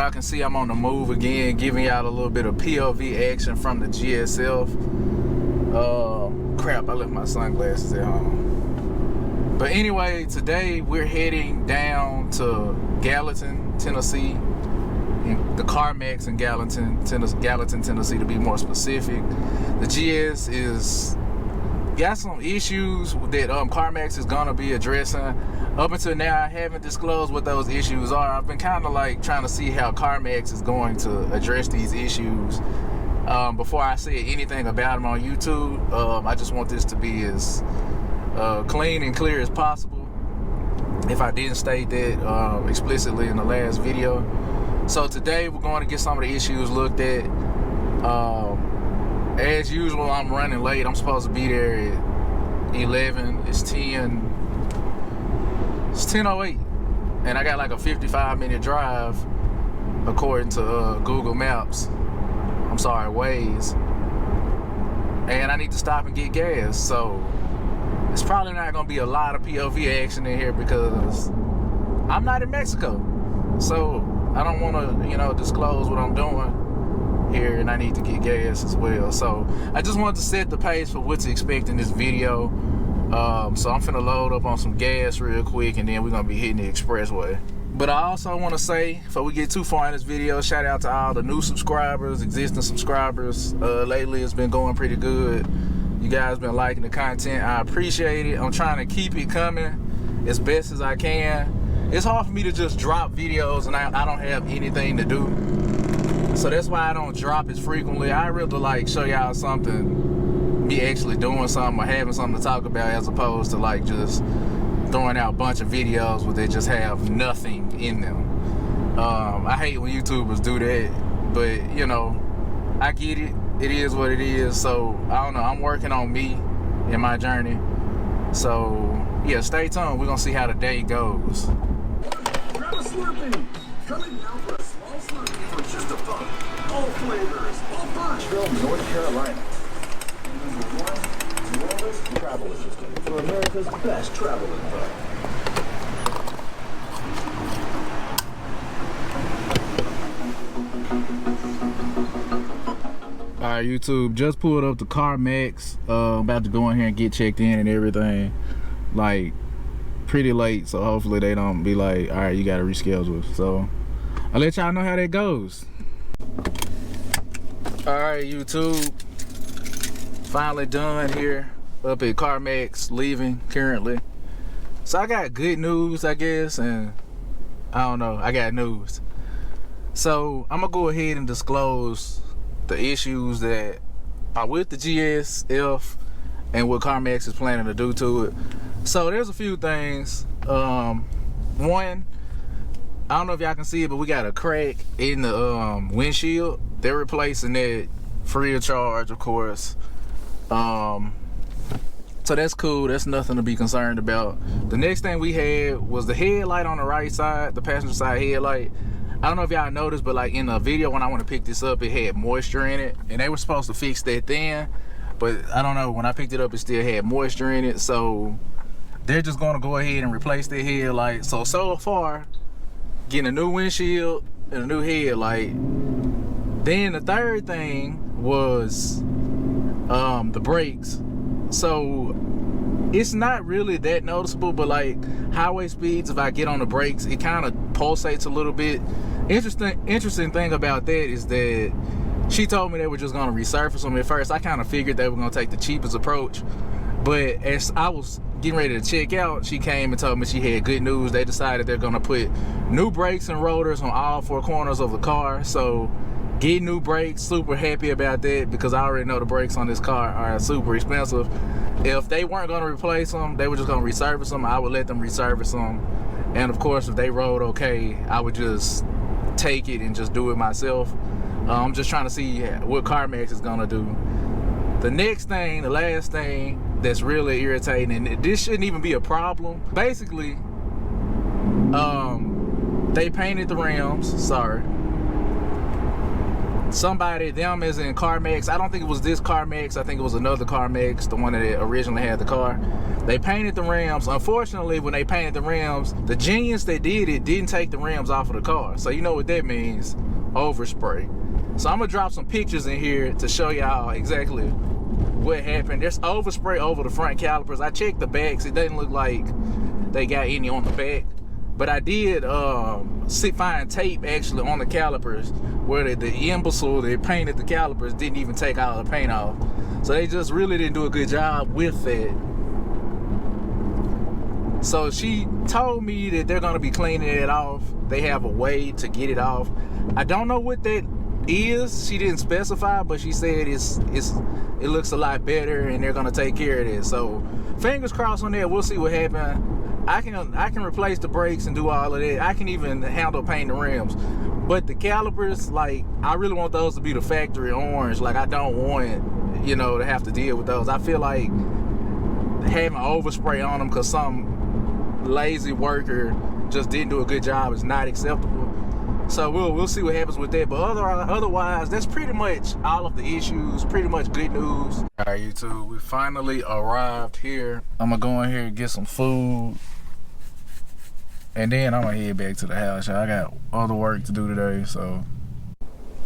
y'all can see, I'm on the move again, giving y'all a little bit of POV action from the GSF. Crap, I left my sunglasses at home. But anyway, today we're heading down to Gallatin, Tennessee, in the CarMax in Gallatin, Tennessee to be more specific. The GS is got some issues that CarMax is gonna be addressing. Up until now, I haven't disclosed what those issues are. I've been kind of like trying to see how CarMax is going to address these issues before I say anything about them on YouTube. I just want this to be as clean and clear as possible, if I didn't state that explicitly in the last video. So today we're going to get some of the issues looked at. As usual, I'm running late. I'm supposed to be there at 11. It's 10:08, and I got like a 55-minute drive according to Google Maps. I'm sorry, Waze. And I need to stop and get gas. So it's probably not gonna be a lot of POV action in here because I'm not in Mexico. So I don't want to, disclose what I'm doing here, and I need to get gas as well. So I just wanted to set the pace for what to expect in this video. So I'm finna load up on some gas real quick, and then we're gonna be hitting the expressway. But I also want to say, before we get too far in this video, shout out to all the new subscribers, existing subscribers. Lately it's been going pretty good. You guys been liking the content. I appreciate it. I'm trying to keep it coming as best as I can. It's hard for me to just drop videos and I don't have anything to do. So that's why I don't drop as frequently. I really like show y'all something, me actually doing something or having something to talk about, as opposed to like just throwing out a bunch of videos where they just have nothing in them. I hate when YouTubers do that, but I get it. It is what it is. So I don't know. I'm working on me in my journey. So yeah, stay tuned. We're gonna see how the day goes. Grab a Slurpee. Coming now for a small Slurpee for just $1. All flavors, all fun. From North Carolina. Number 1, Rollers Travel Assistant for America's best travel info. Alright, YouTube, just pulled up the CarMax. About to go in here and get checked in and everything. Like, pretty late, so hopefully they don't be like, alright, you gotta reschedule. So I'll let y'all know how that goes. Alright, YouTube, finally done here up at CarMax, leaving currently. So I got good news, I guess, and I don't know, I got news. So I'm gonna go ahead and disclose the issues that are with the GSF and what CarMax is planning to do to it. So there's a few things. One, I don't know if y'all can see it, but we got a crack in the windshield. They're replacing that free of charge, of course. So that's cool. That's nothing to be concerned about. The next thing we had was the headlight on the right side, the passenger side headlight. I don't know if y'all noticed, but like in the video when I want to pick this up, it had moisture in it, and they were supposed to fix that then, but I don't know, when I picked it up it still had moisture in it. So they're just going to go ahead and replace the headlight. So far, getting a new windshield and a new headlight. Then the third thing was the brakes. So it's not really that noticeable, but like highway speeds, if I get on the brakes, it kind of pulsates a little bit. Interesting thing about that is that she told me they were just going to resurface them. At first I kind of figured they were going to take the cheapest approach, but as I was getting ready to check out, she came and told me she had good news. They decided they're going to put new brakes and rotors on all 4 corners of the car. So get new brakes, super happy about that, because I already know the brakes on this car are super expensive. If they weren't going to replace them, they were just going to resurface them, I would let them resurface them. And of course, if they rode okay, I would just take it and just do it myself. I'm just trying to see what CarMax is going to do. The next thing, the last thing that's really irritating, and this shouldn't even be a problem. Basically, they painted the rims, sorry. somebody, them as in CarMax, I don't think it was this CarMax, I think it was another CarMax, the one that originally had the car. They painted the rims. Unfortunately, when they painted the rims, the genius that did it didn't take the rims off of the car. So you know what that means, overspray. So I'm gonna drop some pictures in here to show y'all exactly what happened. There's overspray over the front calipers. I checked the backs, it doesn't look like they got any on the back. But I did find tape actually on the calipers where the imbecile that painted the calipers didn't even take all the paint off. So they just really didn't do a good job with that. So she told me that they're gonna be cleaning it off. They have a way to get it off. I don't know what that is. She didn't specify, but she said it looks a lot better and they're gonna take care of it. So fingers crossed on that. We'll see what happens. I can replace the brakes and do all of that. I can even handle painting the rims. But the calipers, like, I really want those to be the factory orange. Like, I don't want, you know, to have to deal with those. I feel like having overspray on them because some lazy worker just didn't do a good job is not acceptable. So we'll see what happens with that. But otherwise, that's pretty much all of the issues. Pretty much good news. All right, YouTube, we finally arrived here. I'm gonna go in here and get some food, and then I'm gonna head back to the house. I got other work to do today, so.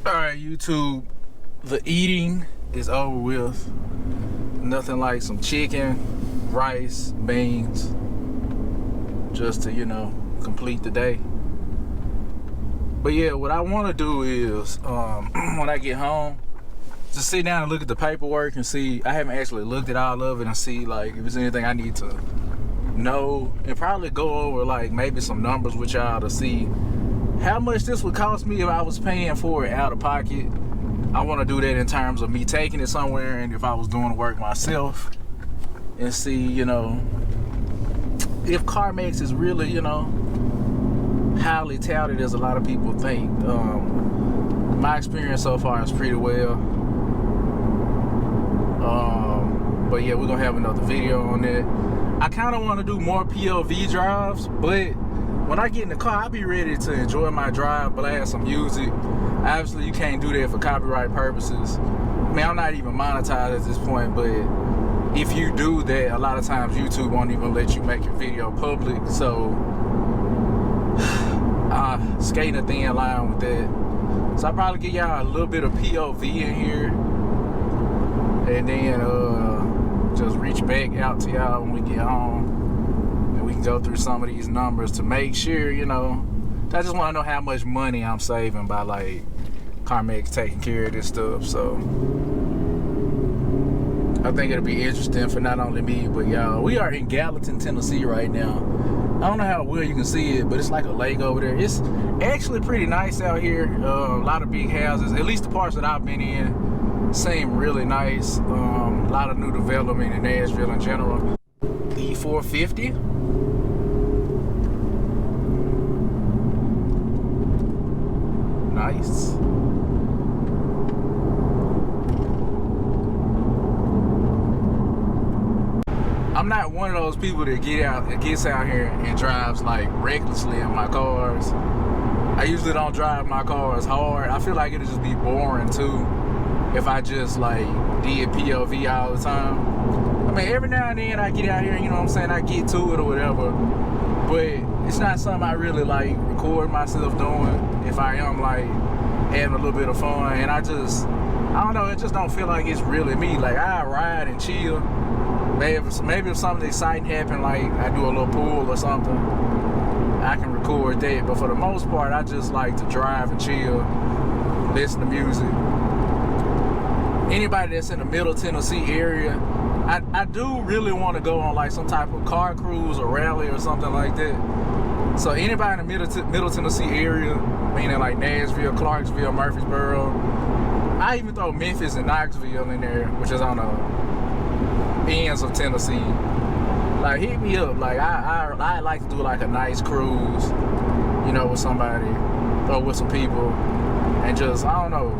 All right, YouTube, the eating is over with. Nothing like some chicken, rice, beans, just to, you know, complete the day. But yeah, what I want to do is, when I get home, just sit down and look at the paperwork and see. I haven't actually looked at all of it and see, like, if there's anything I need to know, and probably go over, like, maybe some numbers with y'all to see how much this would cost me if I was paying for it out of pocket. I want to do that in terms of me taking it somewhere, and if I was doing the work myself, and see, you know, if CarMax is really, you know, highly touted as a lot of people think. My experience so far is pretty well. But yeah, we're gonna have another video on that. I kind of want to do more POV drives, but when I get in the car, I'll be ready to enjoy my drive, blast some music. Obviously, you can't do that for copyright purposes. I mean, I'm not even monetized at this point, but if you do that, a lot of times YouTube won't even let you make your video public. So skating a thin line with that. So I'll probably give y'all a little bit of POV in here, and then just reach back out to y'all when we get home, and we can go through some of these numbers to make sure, you know, I just want to know how much money I'm saving by, like, CarMax taking care of this stuff. So I think it'll be interesting for not only me, but y'all. We are in Gallatin, Tennessee right now. I don't know how well you can see it, but it's like a lake over there. It's actually pretty nice out here. A lot of big houses, at least the parts that I've been in, seem really nice. A lot of new development in Nashville in general. E450. Nice. I'm not one of those people that gets out here and drives, like, recklessly in my cars. I usually don't drive my cars hard. I feel like it'd just be boring too if I just, like, did POV all the time. I mean, every now and then I get out here, you know what I'm saying, I get to it or whatever, but it's not something I really, like, record myself doing if I am, like, having a little bit of fun. And I don't know, it just don't feel like it's really me. Like, I ride and chill. Maybe if something exciting happen, like I do a little pool or something, I can record that. But for the most part, I just like to drive and chill, listen to music. Anybody that's in the Middle Tennessee area, I do really want to go on, like, some type of car cruise or rally or something like that. So anybody in the Middle Tennessee area, meaning like Nashville, Clarksville, Murfreesboro, I even throw Memphis and Knoxville in there, which is on the ends of Tennessee. Like, hit me up. Like, I like to do, like, a nice cruise, you know, with somebody or with some people, and just, I don't know,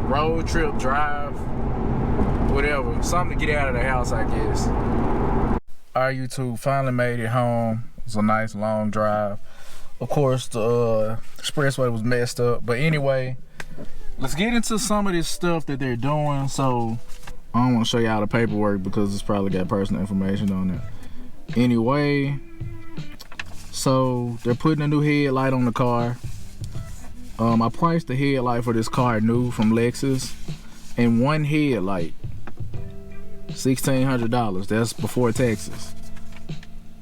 road trip, drive, whatever, something to get out of the house, I guess. All right, YouTube, finally made it home. It was a nice long drive. Of course, the expressway was messed up, but anyway, let's get into some of this stuff that they're doing. So I don't want to show y'all the paperwork because it's probably got personal information on it. Anyway, so they're putting a new headlight on the car. I priced the headlight for this car new from Lexus, and one headlight, $1,600. That's before taxes.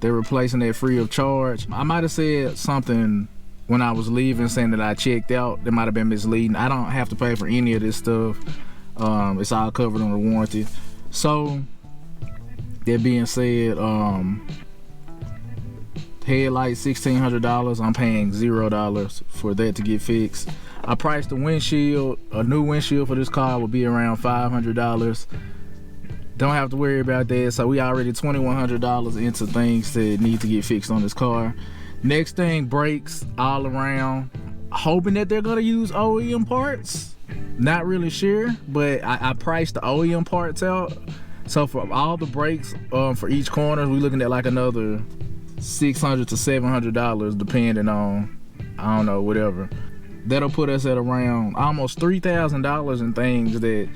They're replacing that free of charge. I might have said something when I was leaving saying that I checked out. That might have been misleading. I don't have to pay for any of this stuff. It's all covered under warranty. So that being said, headlight $1,600. I'm paying $0 for that to get fixed. I priced the windshield. A new windshield for this car will be around $500. Don't have to worry about that. So we already $2,100 into things that need to get fixed on this car. Next thing, brakes all around. Hoping that they're gonna use OEM parts. Not really sure, but I priced the OEM parts out. So for all the brakes for each corner, we're looking at like another $600 to $700 depending on, I don't know, whatever. That'll put us at around almost $3,000 in things that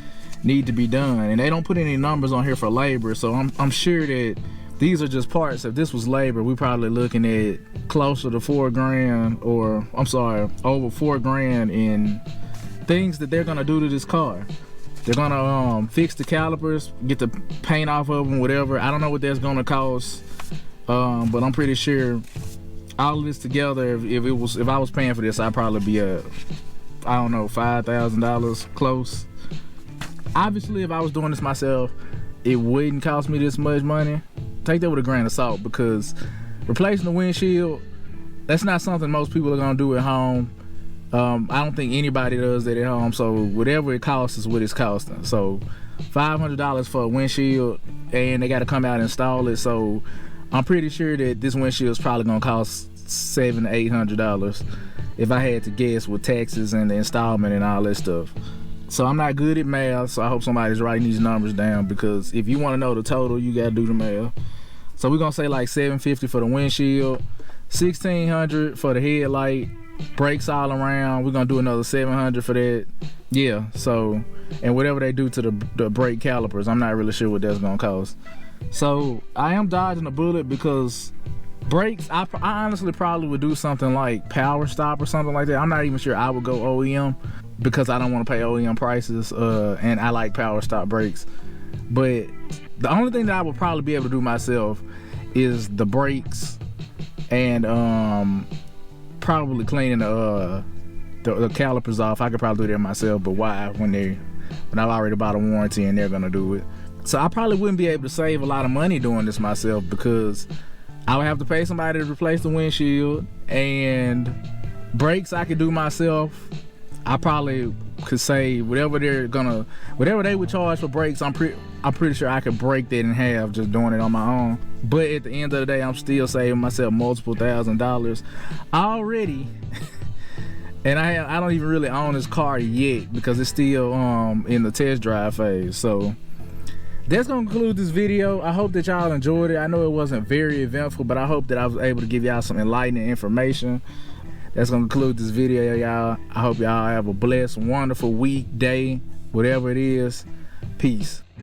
need to be done, and they don't put any numbers on here for labor, so I'm sure that these are just parts. If this was labor, we're probably looking at closer to $4,000, or I'm sorry, over $4,000 in things that they're gonna do to this car. They're gonna fix the calipers, get the paint off of them, whatever. I don't know what that's gonna cost. But I'm pretty sure all of this together, if I was paying for this, I'd probably be I don't know, $5,000 close. Obviously, if I was doing this myself, it wouldn't cost me this much money. Take that with a grain of salt, because replacing the windshield, that's not something most people are gonna do at home. I don't think anybody does that at home. So whatever it costs is what it's costing. So $500 for a windshield, and they got to come out and install it. So I'm pretty sure that this windshield is probably gonna cost $700 to $800 if I had to guess, with taxes and the installment and all that stuff. So I'm not good at math, so I hope somebody's writing these numbers down, because if you want to know the total, you gotta do the math. So we're gonna say like $750 for the windshield, $1,600 for the headlight, brakes all around. We're gonna do another $700 for that. Yeah. So, and whatever they do to the brake calipers, I'm not really sure what that's gonna cost. So I am dodging a bullet, because brakes, I honestly probably would do something like power stop or something like that. I'm not even sure I would go OEM, because I don't want to pay OEM prices, and I like power stop brakes. But the only thing that I would probably be able to do myself is the brakes, and probably cleaning the calipers off. I could probably do that myself, but why when I've already bought a warranty and they're gonna do it? So I probably wouldn't be able to save a lot of money doing this myself, because I would have to pay somebody to replace the windshield, and brakes I could do myself. I probably could say whatever they would charge for brakes, I'm pretty sure I could break that in half just doing it on my own. But at the end of the day, I'm still saving myself multiple $1,000s already. And I don't even really own this car yet, because it's still in the test drive phase. So that's gonna conclude this video. I hope that y'all enjoyed it. I know it wasn't very eventful, but I hope that I was able to give y'all some enlightening information. That's gonna conclude this video, y'all. I hope y'all have a blessed, wonderful week, day, whatever it is. Peace.